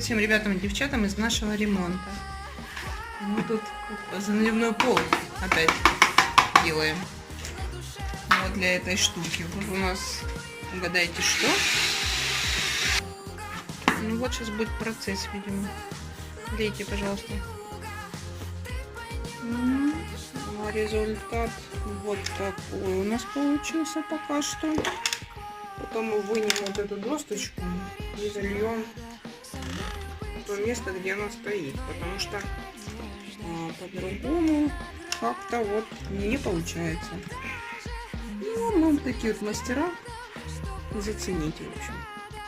всем ребятам и девчатам из нашего ремонта. Мы тут заливной пол опять делаем. Вот для этой штуки. Вот у нас, угадайте, что? Ну вот сейчас будет процесс, видимо. Лейте, пожалуйста. А результат вот такой у нас получился пока что. Потом мы вынем вот эту досточку и зальем в то место, где она стоит, потому что по-другому как-то вот не получается. Ну, мы такие вот мастера, зацените, в общем.